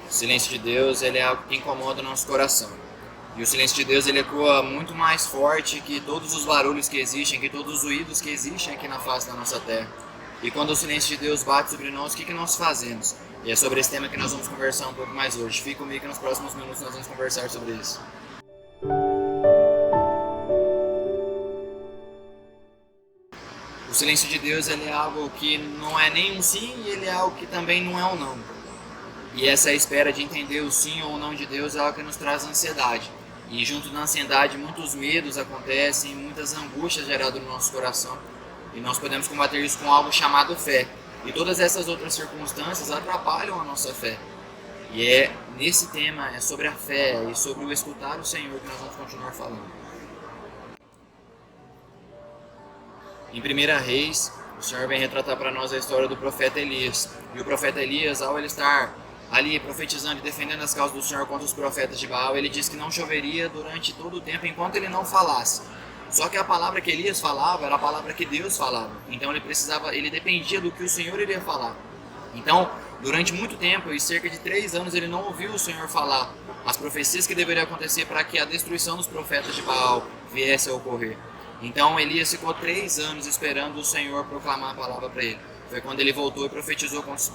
O silêncio de Deus, ele é algo que incomoda o nosso coração. E o silêncio de Deus, ele ecoa muito mais forte que todos os barulhos que existem, que todos os ruídos que existem aqui na face da nossa terra. E quando o silêncio de Deus bate sobre nós, o que nós fazemos? E é sobre esse tema que nós vamos conversar um pouco mais hoje. Fique comigo que nos próximos minutos nós vamos conversar sobre isso. O silêncio de Deus, ele é algo que não é nem um sim e ele é algo que também não é um não. E essa espera de entender o sim ou o não de Deus é algo que nos traz ansiedade. E junto da ansiedade, muitos medos acontecem, muitas angústias geradas no nosso coração. E nós podemos combater isso com algo chamado fé. E todas essas outras circunstâncias atrapalham a nossa fé. E é nesse tema, é sobre a fé e sobre o escutar o Senhor que nós vamos continuar falando. Em 1 Reis, o Senhor vem retratar para nós a história do profeta Elias. E o profeta Elias, ao ele estar ali profetizando e defendendo as causas do Senhor contra os profetas de Baal, ele disse que não choveria durante todo o tempo enquanto ele não falasse. Só que a palavra que Elias falava era a palavra que Deus falava. Então ele dependia do que o Senhor iria falar. Então, durante muito tempo, e cerca de 3 anos, ele não ouviu o Senhor falar as profecias que deveriam acontecer para que a destruição dos profetas de Baal viesse a ocorrer. Então Elias ficou 3 anos esperando o Senhor proclamar a palavra para ele. Foi quando ele voltou e profetizou contra os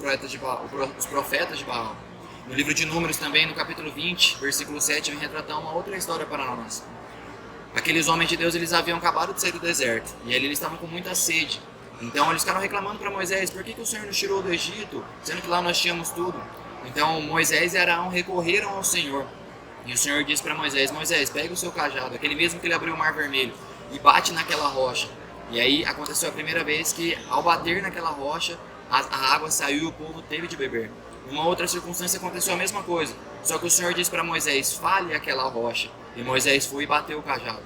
profetas de Baal. No livro de Números também, no capítulo 20, versículo 7, vem retratar uma outra história para nós. Aqueles homens de Deus, eles haviam acabado de sair do deserto, e ali eles estavam com muita sede. Então eles ficaram reclamando para Moisés, por que o Senhor nos tirou do Egito, sendo que lá nós tínhamos tudo? Então Moisés e Arão recorreram ao Senhor. E o Senhor disse para Moisés, Moisés, pega o seu cajado, aquele mesmo que ele abriu o mar vermelho, e bate naquela rocha. E aí aconteceu a primeira vez que, ao bater naquela rocha, a água saiu e o povo teve de beber. Numa outra circunstância aconteceu a mesma coisa, só que o Senhor disse para Moisés, fale aquela rocha. E Moisés foi e bateu o cajado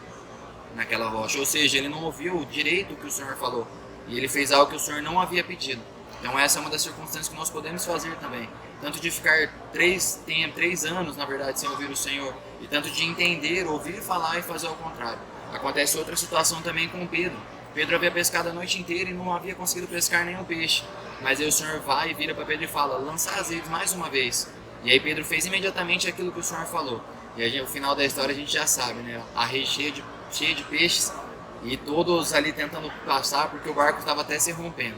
naquela rocha. Ou seja, ele não ouviu direito o que o Senhor falou. E ele fez algo que o Senhor não havia pedido. Então essa é uma das circunstâncias que nós podemos fazer também. Tanto de ficar 3 anos, na verdade, sem ouvir o Senhor. E tanto de entender, ouvir falar e fazer ao contrário. Acontece outra situação também com Pedro. Pedro havia pescado a noite inteira e não havia conseguido pescar nenhum peixe. Mas aí o Senhor vai e vira para Pedro e fala, lança as redes mais uma vez. E aí Pedro fez imediatamente aquilo que o Senhor falou. E aí, o final da história a gente já sabe, né? A rede cheia de peixes e todos ali tentando passar porque o barco estava até se rompendo.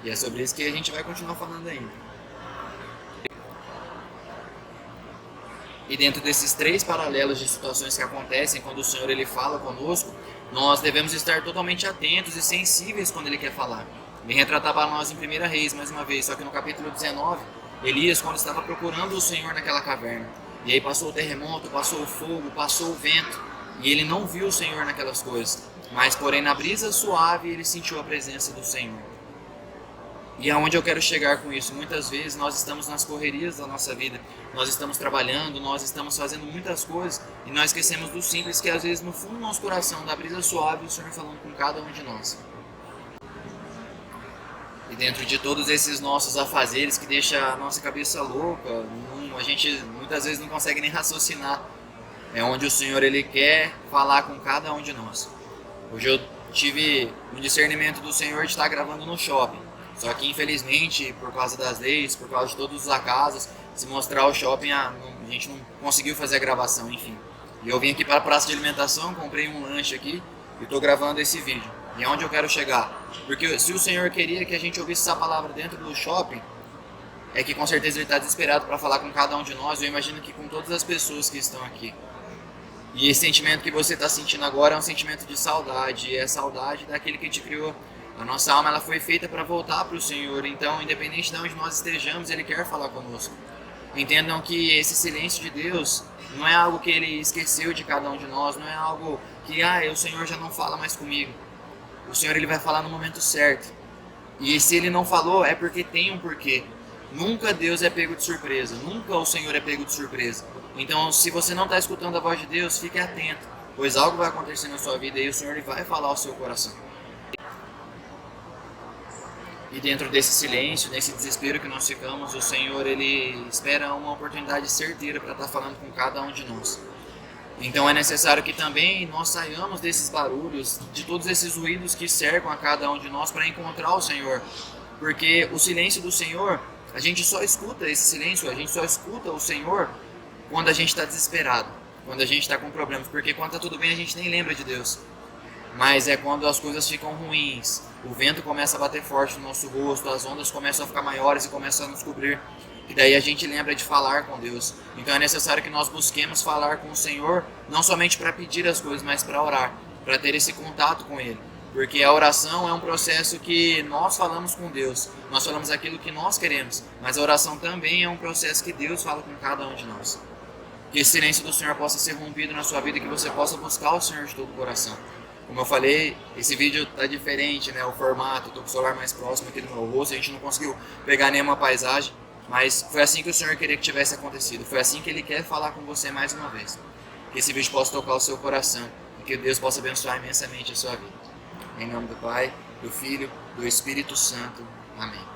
E é sobre isso que a gente vai continuar falando ainda. E dentro desses 3 paralelos de situações que acontecem quando o Senhor ele fala conosco, nós devemos estar totalmente atentos e sensíveis quando ele quer falar. Vem retratar para nós em 1 Reis, mais uma vez, só que no capítulo 19, Elias, quando estava procurando o Senhor naquela caverna, e aí passou o terremoto, passou o fogo, passou o vento, e ele não viu o Senhor naquelas coisas, mas porém na brisa suave ele sentiu a presença do Senhor. E aonde eu quero chegar com isso? Muitas vezes nós estamos nas correrias da nossa vida, nós estamos trabalhando, nós estamos fazendo muitas coisas e nós esquecemos do simples que às vezes no fundo do nosso coração, da brisa suave, o Senhor falando com cada um de nós. E dentro de todos esses nossos afazeres que deixa a nossa cabeça louca, a gente muitas vezes não consegue nem raciocinar, é onde o Senhor ele quer falar com cada um de nós. Hoje eu tive um discernimento do Senhor de estar gravando no shopping. Só que infelizmente, por causa das leis, por causa de todos os acasos, se mostrar o shopping, a gente não conseguiu fazer a gravação, enfim. E eu vim aqui para a praça de alimentação, comprei um lanche aqui e estou gravando esse vídeo. E aonde eu quero chegar? Porque se o Senhor queria que a gente ouvisse essa palavra dentro do shopping, é que com certeza Ele está desesperado para falar com cada um de nós. Eu imagino que com todas as pessoas que estão aqui. E esse sentimento que você está sentindo agora é um sentimento de saudade. E é saudade daquele que te criou. A nossa alma ela foi feita para voltar para o Senhor. Então, independente de onde nós estejamos, Ele quer falar conosco. Entendam que esse silêncio de Deus não é algo que Ele esqueceu de cada um de nós. Não é algo que, o Senhor já não fala mais comigo. O Senhor ele vai falar no momento certo. E se Ele não falou, é porque tem um porquê. Nunca Deus é pego de surpresa. Nunca o Senhor é pego de surpresa. Então, se você não está escutando a voz de Deus, fique atento. Pois algo vai acontecer na sua vida e o Senhor ele vai falar ao seu coração. E dentro desse silêncio, nesse desespero que nós ficamos, o Senhor ele espera uma oportunidade certeira para estar falando com cada um de nós. Então é necessário que também nós saiamos desses barulhos, de todos esses ruídos que cercam a cada um de nós para encontrar o Senhor. Porque o silêncio do Senhor A gente só escuta esse silêncio, a gente só escuta o Senhor quando a gente está desesperado, quando a gente está com problemas, porque quando está tudo bem a gente nem lembra de Deus. Mas é quando as coisas ficam ruins, o vento começa a bater forte no nosso rosto, as ondas começam a ficar maiores e começam a nos cobrir, e daí a gente lembra de falar com Deus. Então é necessário que nós busquemos falar com o Senhor, não somente para pedir as coisas, mas para orar, para ter esse contato com Ele. Porque a oração é um processo que nós falamos com Deus, nós falamos aquilo que nós queremos, mas a oração também é um processo que Deus fala com cada um de nós. Que esse silêncio do Senhor possa ser rompido na sua vida e que você possa buscar o Senhor de todo o coração. Como eu falei, esse vídeo tá diferente, né? O formato, tô com o celular mais próximo aqui do meu rosto, a gente não conseguiu pegar nenhuma paisagem, mas foi assim que o Senhor queria que tivesse acontecido, foi assim que Ele quer falar com você mais uma vez. Que esse vídeo possa tocar o seu coração e que Deus possa abençoar imensamente a sua vida. Em nome do Pai, do Filho, do Espírito Santo. Amém.